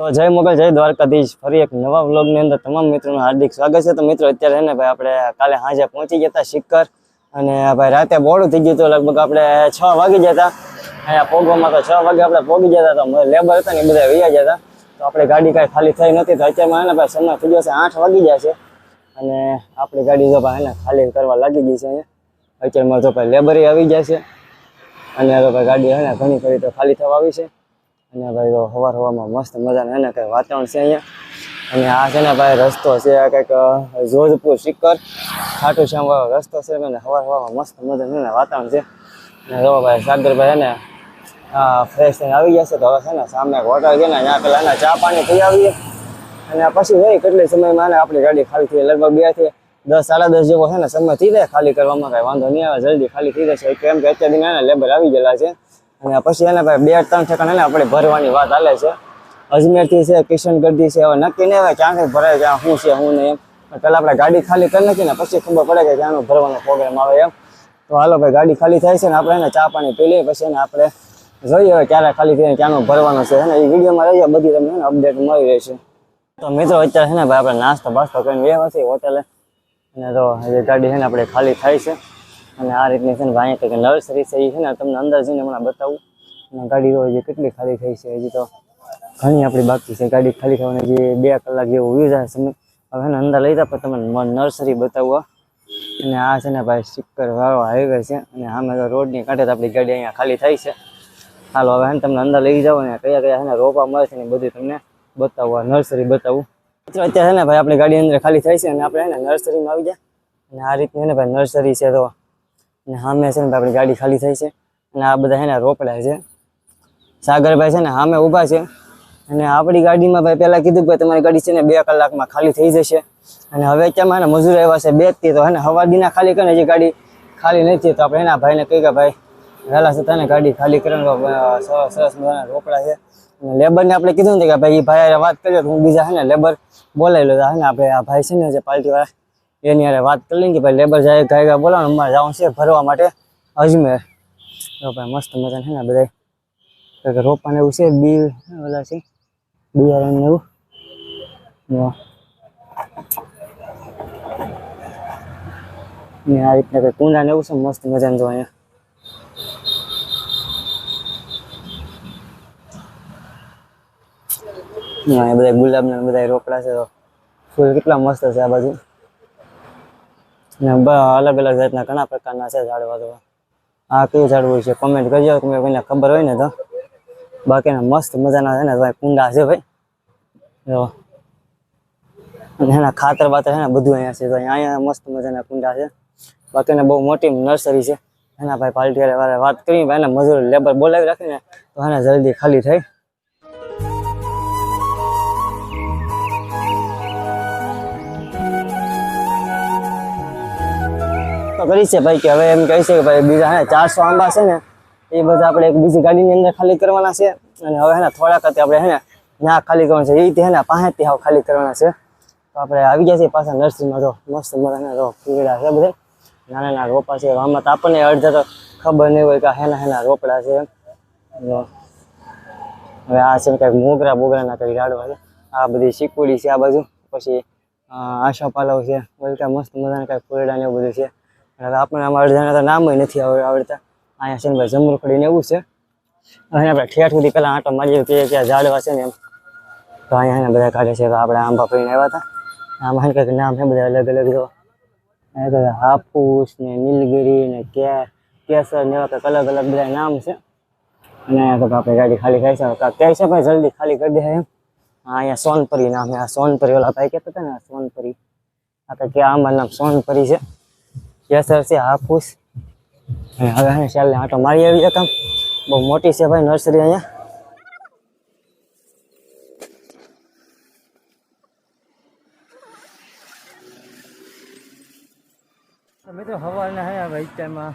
તો જય મોગલ જય દ્વારકાધીશ ફરી એક નવા વ્લોગની અંદર તમામ મિત્રોનું હાર્દિક સ્વાગત છે। તો મિત્રો અત્યારે છે ને ભાઈ આપણે કાલે સાંજે પહોંચી ગયા હતા સિક્કર અને ભાઈ રાતે મોડું થઈ ગયું હતું લગભગ આપણે 6 વાગી ગયા હતા અહીંયા પોગવામાં। તો 6 વાગે આપણે પોગી ગયા હતા તો લેબર હતા ને બધા વૈયા ગયા હતા તો આપણે ગાડી કાંઈ ખાલી થઈ નથી। તો અત્યારમાં ને ભાઈ સમય થઈ ગયો છે 8 વાગી ગયા છે અને આપણી ગાડી જો ભાઈ એને ખાલી કરવા લાગી ગઈ છે અહીંયા। અત્યારમાં તો ભાઈ લેબરી આવી જાય છે અને તો ભાઈ ગાડી હે ને ઘણી ખરી તો ખાલી થવા આવી છે અને ભાઈ તો હવાર હવામાં મસ્ત મજાનું એને કંઈ વાતાવરણ છે અહીંયા। અને આ છે ને ભાઈ રસ્તો છે કંઈક જોધપુર સિક્કર ખાટુ શ્યામ વાળો રસ્તો છે અને હવાર હવામાં મસ્ત મજાનું એને વાતાવરણ છે। અને જો ભાઈ સાગરભાઈ એને ફ્રેશ થઈને આવી ગયા છે તો હવે છે ને સામે એક હોટલ છે ને ત્યાં પેલા એને ચા પાણી પી આવીએ અને પછી હોય કેટલી સમયમાં ને આપણી ગાડી ખાલી થઈ લગભગ 2 થી 10 સાડા 10 જેવો છે ને સમય થઈ જાય ખાલી કરવામાં કાંઈ વાંધો નહીં આવે જલ્દી ખાલી થઈ જશે કેમ કે અત્યાર દિન એને લેબર આવી ગયેલા છે। અને પછી એને ભાઈ 2-3 ઠેકાણે એને આપણે ભરવાની વાત હાલે છે અજમેરથી છે કિશનગઢથી છે હવે નક્કી નહીં આવે ક્યાંથી ભરાય ક્યાં શું છે શું નહીં એમ પહેલાં આપણે ગાડી ખાલી કરી નાખી ને પછી ખબર પડે કે ક્યાંનો ભરવાનો પ્રોગ્રામ આવે એમ। તો હાલો ભાઈ ગાડી ખાલી થાય છે ને આપણે એને ચા પાણી પી લઈએ પછી એને આપણે જોઈએ હવે ક્યારે ખાલી થઈને ક્યાંનો ભરવાનો છે ને એ વિડીયોમાં રહીએ બધી તમને અપડેટ મળી રહેશે। તો મિત્રો અત્યારે છે ને ભાઈ આપણે નાસ્તો બાસ્તો કરીને વ્યવહાર છે હોટલે અને તો એ ગાડી છે ને આપણે ખાલી થાય છે અને આ રીતની છે ને ભાઈ કંઈક નર્સરી છે એ છે ને તમને અંદર જઈને હમણાં બતાવું અને ગાડી તો હજી કેટલી ખાલી થઈ છે હજી તો ઘણી આપણી બાકી છે ગાડી ખાલી થવાની હજી 2 કલાક જેવું વયું જાય સમય હવે ને અંદર લઈ જા પણ તમને નર્સરી બતાવવા અને આ છે ને ભાઈ સિક્કર વાળો હાઈવે છે અને આમે તો રોડની કાંઠે આપણી ગાડી અહીંયા ખાલી થાય છે। હાલો હવે ને તમને અંદર લઈ જાઓ ને કયા કયા છે ને રોપા મળે છે ને બધું તમને બતાવવા નર્સરી બતાવું। અત્યારે છે ને ભાઈ આપણી ગાડી અંદર ખાલી થાય છે અને આપણે એને નર્સરીમાં આવી જાય અને આ રીતની ને ભાઈ નર્સરી છે તો અને સામે છે ને આપણી ગાડી ખાલી થઈ છે અને આ બધા છે ને રોપડા છે સાગરભાઈ છે ને સામે ઊભા છે અને આપણી ગાડીમાં ભાઈ પહેલાં કીધું કે તમારી ગાડી છે ને 2 કલાકમાં ખાલી થઈ જશે અને હવે અત્યારમાં એને મજૂર આવ્યા છે 2 થી તો હે ને હવા દીના ખાલી કરીને હજી ગાડી ખાલી નથી તો આપણે એના ભાઈને કહી કે ભાઈ વહેલા છતાં ને ગાડી ખાલી કરીને સરસ મજાના રોપડા છે અને લેબરને આપણે કીધું ને કે ભાઈ એ ભાઈ વાત કર્યો હું બીજા છે ને લેબર બોલાવી લો હે ને આપણે આ ભાઈ છે ને જે પાર્ટીવાળા એની યારે વાત કરી લઈને કે ભાઈ લેબર જાય ગાયગા બોલાવો અમારે જવાનું છે ભરવા માટે અજમેર। તો ભાઈ મસ્ત મજાને છે ને બધા કંઈક રોપાને એવું છે બી ઓલા છે બિયારણ ને એવું ને આ રીતના કંઈક કુંડા ને એવું છે મસ્ત મજાને જો અહીંયા બધા ગુલાબના બધા રોપડા છે તો ફૂલ કેટલા મસ્ત છે આ બાજુ ને અલગ અલગ જાતના ઘણા પ્રકારના છે ઝાડવા તો આ કયું ઝાડવું છે કોમેન્ટ કરજો તમે કોઈને ખબર હોય ને તો બાકીના મસ્ત મજાના છે ને ભાઈ કુંડા છે ભાઈ જો અને એના ખાતર બાતર છે ને બધું અહીંયા છે તો અહીંયા મસ્ત મજાના કુંડા છે બાકીના બહુ મોટી નર્સરી છે એના ભાઈ પાર્ટી વાળા વાત કરી ભાઈ એના મજૂર લેબર બોલાવી રાખીને તો એને જલ્દી ખાલી થાય। કરી છે ભાઈ કે હવે એમ કહે છે કે ભાઈ બીજા હે 400 આંબા છે ને એ બધા આપણે એક બીજી ગાડીની અંદર ખાલી કરવાના છે અને હવે હે ને થોડાક આપણે હે ને ત્યાં ખાલી કરવાના છે એ રીતે હે ને 5થી હાવ ખાલી કરવાના છે। તો આપણે આવી ગયા છીએ પાછા નર્સરીમાં તો મસ્ત મજાના તો કીડા છે બધા નાના નાના રોપા છે આમાં તો આપણને અડધા તો ખબર નહીં હોય કે હેના રોપડા છે હવે આ છે કંઈક મોગરા બોગરાના કંઈક ઝાડવા છે આ બધી શીકુડી છે આ બાજુ પછી આશા પાલવ છે વલકા મસ્ત મજાના કંઈક ફૂલડા ને એવું બધું છે આપણે આમાં અડધાના તો નામ નથી આવડતા અહીંયા છે ને ભાઈ જમરૂખડી ને એવું છે અને આપણે ઠેઠ સુધી પહેલાં આંટો મારીએ કે ક્યાં ઝાડવા છે ને એમ તો અહીંયા બધા કાઢે છે તો આપણે આંબા પડીને આવ્યા હતા આમાં કંઈક નામ છે બધા અલગ અલગ જો હાફૂસ ને નીલગિરી ને કેસર ને એવા કંઈક અલગ અલગ બધા નામ છે અને અહીંયા તો આપણે ગાડી ખાલી થાય છે કહે છે ભાઈ જલ્દી ખાલી કરી દે એમ અહીંયા સોનપરી નામ છે આ સોનપરી ઓલા ભાઈ કહેતા હતા ને સોનપરી આ કંઈક આંબા નામ સોનપરી છે કેસર છે હાફૂસ અને હવે હે ચાલને આટો મારી આવી કામ બહુ મોટી છે ભાઈ નર્સરી અહીંયા। મિત્રો સવારના હે હવે અત્યારમાં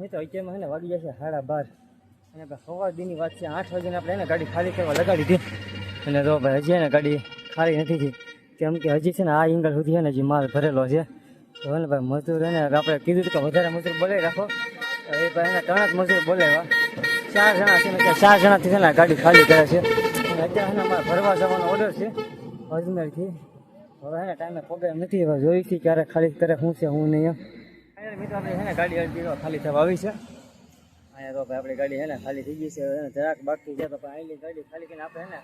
મિત્રો અત્યારમાં છે ને વાગી જશે 12:30 અને સવાર દીની વાત છે 8 વાગ્યાને આપણે એને ગાડી ખાલી કરવા લગાડી હતી અને તો ભાઈ હજી એને ગાડી ખાલી નથી થઈ કેમ કે હજી છે ને આ એંગલ સુધી છે ને હજી માલ ભરેલો છે તો ને ભાઈ મજૂર એને આપણે કીધું કે વધારે મજૂર બોલાવી રાખો એ ભાઈ એને 3 જ મજૂર બોલાવ્યા 4 જણા છે ને 4 જણાથી છે ને ગાડી ખાલી કરે છે અત્યારે હે ને અમારે ભરવા જવાનો ઓર્ડર છે અજમેરથી. હવે હે ને ટાઈમે પગાર નથી, હવે જોઈશી ક્યારે ખાલી કરે શું છે હું નહીં. એમ મિત્રો આપણે હે ને ગાડી અડધી ખાલી થવા આવી છે અહીંયા. તો ભાઈ આપણી ગાડી હે ને ખાલી થઈ ગઈ છે, જરાક બાકી છે તો આવેલી ગાડી ખાલી કરીને આપણે હે ને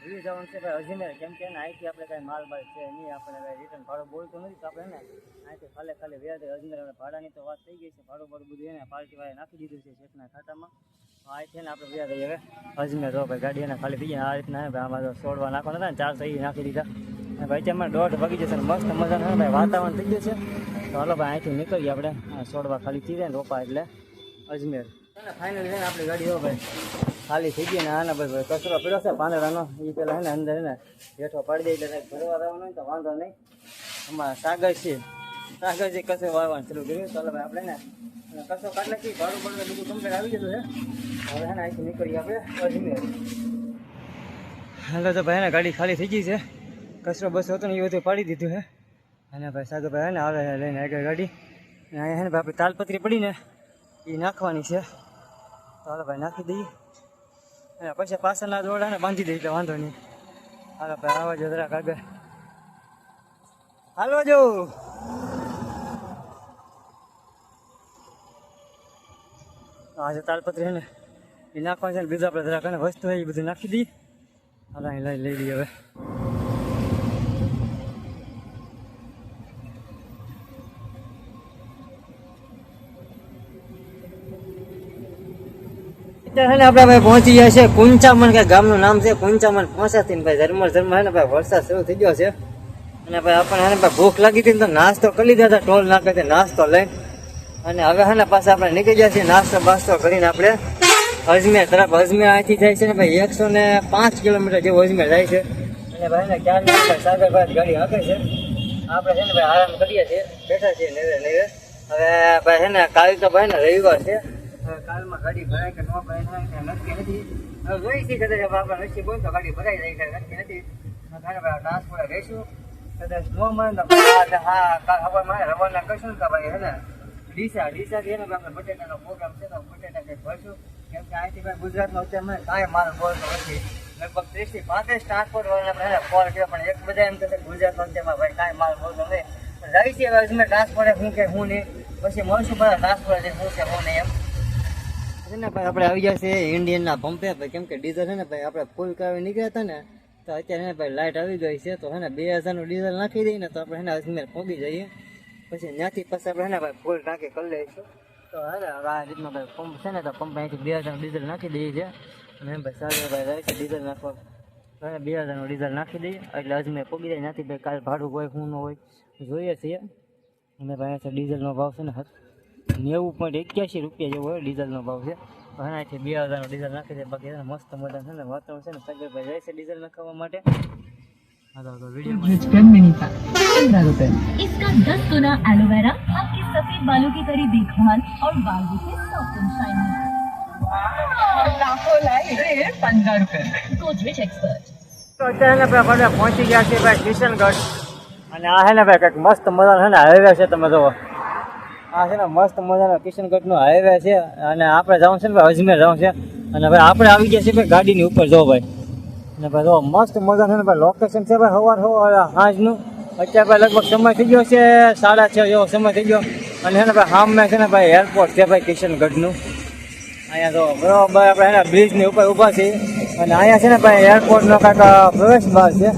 વી જવાનું છે ભાઈ અજમેર. કેમ કે અહીંથી આપણે કાંઈ માલ બાલ છે નહીં, આપણે કાંઈ રિટર્ન ભાડું બોલતો નથી, તો આપણે ને અહીંથી ખાલી વ્યાજ અજમેર. આપણે ભાડાની તો વાત થઈ ગઈ છે, ભાડું બધું એને પાર્ટીવાળાએ નાખી દીધું છે શેખના ખાતામાં. અહીંથી ને આપણે વ્યાજ હવે અજમેર. તો ભાઈ ગાડી એને ખાલી થઈ જાય આ રીતના. ભાઈ આમાં તો છોડવા નાખવાના હતા ને 400 નાખી દીધા. ભાઈ અત્યારે 1:30 વાગી જશે, મસ્ત મજાનું ભાઈ વાતાવરણ થઈ ગયું છે. તો હાલો ભાઈ અહીંથી નીકળીએ આપણે. છોડવા ખાલી થઈ જાય ને રોપા એટલે અજમેર. ફાઇનલી છે ને આપણી ગાડી હો ભાઈ ખાલી થઈ ગઈ ને આના ભાઈ કચરો પીડ્યો છે પાંદડાનો, એ પેલા હે ને અંદર હે ને બેઠો પાડી દે એટલે ભરવા દેવાનો હોય તો વાંધો નહીં. અમારા સાગરજી કચરો વાળવાનું શરૂ કર્યું. ચાલો ભાઈ આપણે ને કચરો કાઢી નાખી, ભાડું બધું કમ્પ્લીટ આવી જતું છે. હવે હે ને અહીંથી નીકળીએ આપણે અજમેર. હાલો તો ભાઈ ને ગાડી ખાલી થઈ ગઈ છે, કચરો બસો હતો ને એ બધું પાડી દીધું છે. અને ભાઈ સાગરભાઈ હે ને આવે લઈને આગળ ગાડી. અહીંયા હે ને ભાઈ આપણી તાલપત્રી પડીને એ નાખવાની છે. ચાલો ભાઈ નાખી દઈએ અને પછી પાછળના દોડાને બાંધી દઈએ એટલે વાંધો નહીં. હાલો ભાઈ આવવા જો જરાક આગળ હાલવા જો. આજે તાલપત્રી છે ને એ નાખવાની છે ને બીજું આપણે જરાક વસ્તુ હોય એ બધું નાખી દઈએ. હાલ અહીં લઈ લઈએ હવે. અત્યારે આપણે ભાઈ પહોંચી ગયા છે કુંચામણ, કે ગામનું નામ છે કુંચામણ. પહોંચાથી ને ભાઈ ધર્મ હે ને ભાઈ વરસાદ શરૂ થઈ ગયો છે. અને ભાઈ આપણને હે ને ભાઈ ભૂખ લાગી હતી ને તો નાસ્તો કરી લીધા હતા ટોલ નાખે નાસ્તો લઈને. અને હવે હે ને પાછા આપણે નીકળી ગયા છીએ નાસ્તો બાસ્તો કરીને આપણે અજમેર તરફ. અજમેર અહીંથી જાય છે ને ભાઈ 105 કિલોમીટર જેવું અજમેર જાય છે. અને ભાઈ ને ક્યારની સાગરભાઈ ગાડી હાકે છે, આપણે છે ને ભાઈ આરામ કરીએ છીએ, બેઠા છીએ નેવે. હવે ભાઈ છે ને કાલ તો ભાઈ ને રવિવાર છે, કાલમાં ગાડી ભરાય કે ન ભરાય નક્કી નથી. હવે જોઈ છીએ કદાચ આપણે નક્કી બોલ તો ગાડી ભરાઈ જાય કે નક્કી નથી. ટ્રાન્સપોર્ટ રહીશું કદાચ ન મળે તો હા ખબર મારે રવાના કરશું કે ભાઈ હે ને ડીસાથી એને આપણે બટેટાનો પ્રોગ્રામ છે તો બટેટા કંઈક ભરશું. કેમ કે અહીંથી ભાઈ ગુજરાતમાં અત્યારે કાંઈ માલ બોલતો નથી. લગભગ 30 થી 35 ટ્રાન્સપોર્ટ વાળાને આપણે કોલ કર્યો, પણ એક બધા એમ કહેશે ગુજરાતમાં અત્યારમાં ભાઈ કાંઈ માલ બોલતો નથી. જાય છે હવે અજમેર ટ્રાન્સપોર્ટ શું કે શું નહીં, પછી મળશું બધા ટ્રાન્સપોર્ટ શું છે શું નહીં એમ. ભાઈ આપણે આવી ગયા છે ઇન્ડિયનના પંપે ભાઈ. કેમ કે ડીઝલ છે ને ભાઈ આપણે ફૂલ કરાવી નીકળ્યા હતા ને તો અત્યારે ભાઈ લાઇટ આવી ગઈ છે. તો હે ને 2000નું ડીઝલ નાખી દઈએ ને તો આપણે હે ને અજમેર પહોંચી જઈએ. પછી ત્યાંથી પછી આપણે હે ને ભાઈ ફૂલ ટાંકી કરી લઈશું. તો હે ને આ રીતનો ભાઈ પંપ છે ને તો પંપ અહીંથી 2000નું ડીઝલ નાખી દઈએ છે. અને ભાઈ સાગરભાઈ જાય છે ડીઝલ નાખવા. તો 2000નું ડીઝલ નાખી દઈએ એટલે અજમેર પહોંચી જાય. ત્યાંથી ભાઈ કાલ ભાડું હોય શું ન હોય જોઈએ છીએ. અને ભાઈ અહીંથી ડીઝલનો ભાવ છે ને 90.81 રૂપિયા જેવો હોય ડીઝલનો ભાવ છે. અહીંથી 2000નું ડીઝલ નાખી દે. બાકી મસ્ત મજા છે ને વાતાવરણ છે ને સાગરભાઈ જાય છે ડીઝલ નાખવા માટે. ₹15 इसका 10 गुना एलोवेरा आपके सफेद बालों की करी देखभाल और बाल दिखे soft and shiny. ₹15 Godrej expert. તો અત્યારે આપણે પહોંચી ગયા છીએ ભાઈ કિશનગઢ. અને આ છે ને ભાઈ કંઈક મસ્ત મજાનો છે ને હાઈવે છે. તમે જુઓ આ છે ને મસ્ત મજાનો કિશનગઢનો હાઈવે છે. અને આપણે જવાનું છે ને ભાઈ અજમેર જવાનું છે. અને ભાઈ આપણે આવી ગયા છીએ ભાઈ ગાડીની ઉપર જો ભાઈ. અને ભાઈ જો મસ્ત મજાનું છે ને ભાઈ લોકેશન છે ભાઈ સવાર સાંજનું. અત્યારે ભાઈ લગભગ સમય થઈ ગયો છે 6:30 જેવો સમય થઈ ગયો. અને છે ને ભાઈ સામે છે ને ભાઈ એરપોર્ટ છે ભાઈ કિશનગઢનું. અહીંયા તો બરાબર આપણે એના બ્રિજની ઉપર ઊભા છીએ. અને અહીંયા છે ને ભાઈ એરપોર્ટનો કાંઈક પ્રવેશ દ્વાર છે.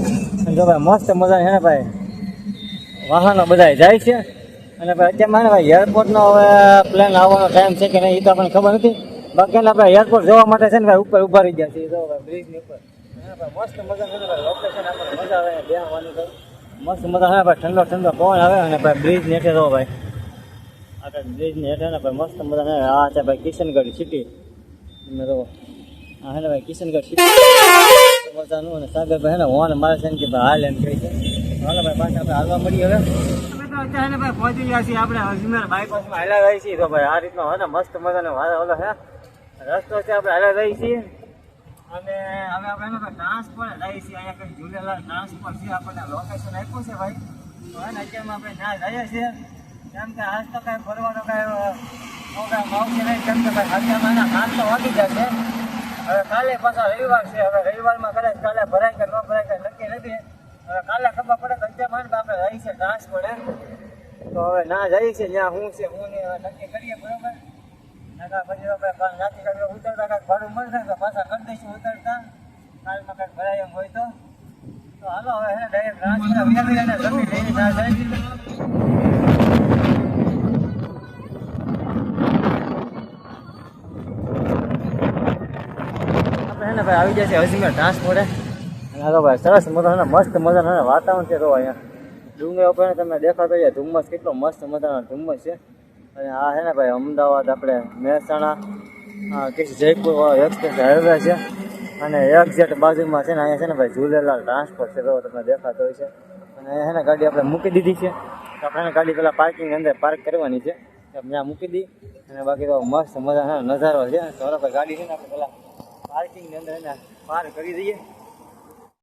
અને જો ભાઈ મસ્ત મજાનું છે ને ભાઈ વાહનો બધા જાય છે. અને ભાઈ અત્યારમાં ને ભાઈ એરપોર્ટનો હવે પ્લેન આવવાનો ટાઈમ છે કે નહીં એ તો આપણને ખબર નથી. બાકી આપણે એરપોર્ટ જોવા માટે છે ને ભાઈ ઉપર ઊભા રહી ગયા છીએ જો ભાઈ બ્રિજની ઉપર. મસ્ત મજા છે ભાઈ લોકેશન આપણને મજા આવે બેસવાની તો મસ્ત મજા આવે ભાઈ. ઠંડો ઠંડો પવન આવે. અને ભાઈ બ્રિજની હેઠે જો ભાઈ આગળ બ્રિજની હેઠે ને ભાઈ મસ્ત મજા આવે. આ છે ભાઈ કિશનગઢ સિટી. તમે જો હા ને ભાઈ કિશનગઢ સિટી મજાનું. અને સાગરભાઈ ને હોન મારે છે ને કે ભાઈ હાલ એમ કહે છે. હાલો ભાઈ પાછા આપણે હાલવા મળીએ હવે. અત્યારે ભાઈ પહોંચી ગયા છીએ આપણે અજમેર બાયપાસમાં હાલા રહી છીએ. તો ભાઈ આ રીતનો હોય ને મસ્ત મજાનો ઓલો છે રસ્તો છે. આપણે હાલા રહી છીએ. અને હવે આપણે ટ્રાન્સપોર્ટ જઈએ છીએ. અહીંયા કંઈક ઝૂલેલાલ ટ્રાન્સપોર્ટ છે. આપણને લોકેશન આપ્યું છે ભાઈ. તો હવે ને અત્યારમાં આપણે ત્યાં જઈએ છીએ. કેમ કે આજ તો કાંઈ ફરવાનો કાંઈ પ્રોગ્રામ આવશે નહીં. કેમ કે ભાઈ અત્યારમાં 7 તો વાગી જશે. હવે કાલે પાછા રવિવાર છે. હવે રવિવારમાં કદાચ કાલે ભરાય કે ન ભરાય કે નક્કી નથી. હવે કાલે ખબર પડે તો અંતે માન આપણે રહી છે ટ્રાન્સપોર્ટ તો હવે ના જાય છે જ્યાં હું છે હું નહીં હવે નક્કી કરીએ બરોબર. નકા પછી આપણે નાથી કાંઈ ઉતરતા કાંઈક ભાડું મળશે તો પાછા કરી દઈશું ઉતરતા. કાલમાં કાંઈક ભરાય એમ હોય તો હાલો હવે હે ડાયરેક્ટ ટ્રાન્સપોર્ટ વિના જમીન લઈને ના જાય. ને ભાઈ આવી જાય છે હજીમેર ટ્રાન્સપોર્ટ અને હાલો ભાઈ સરસ મજાનો મસ્ત મજાનો વાતાવરણ છે. તો અહીંયા ડુંગર ઉપર તમે દેખાતો હોય ધુમ્મસ કેટલો મસ્ત મજાનો ધુમ્મસ છે. અને આ છે ને ભાઈ અમદાવાદ આપણે મહેસાણા કે જયપુર એક્સપ્રેસ હાઈવે છે. અને એક્ઝેક્ટ બાજુમાં છે ને અહીંયા છે ને ભાઈ ઝૂલેલાલ ટ્રાન્સપોર્ટ છે. તો તમને દેખાતો હોય છે. અને અહીંયા છે ને ગાડી આપણે મૂકી દીધી છે. તો આપણે ગાડી પેલા પાર્કિંગની અંદર પાર્ક કરવાની છે. ત્યાં મૂકી દી અને બાકી તો મસ્ત મજાનો નજારો છે. તો ભાઈ ગાડી છે ને આપણે પેલા પાર્કિંગની અંદર એને પાર કરી દઈએ.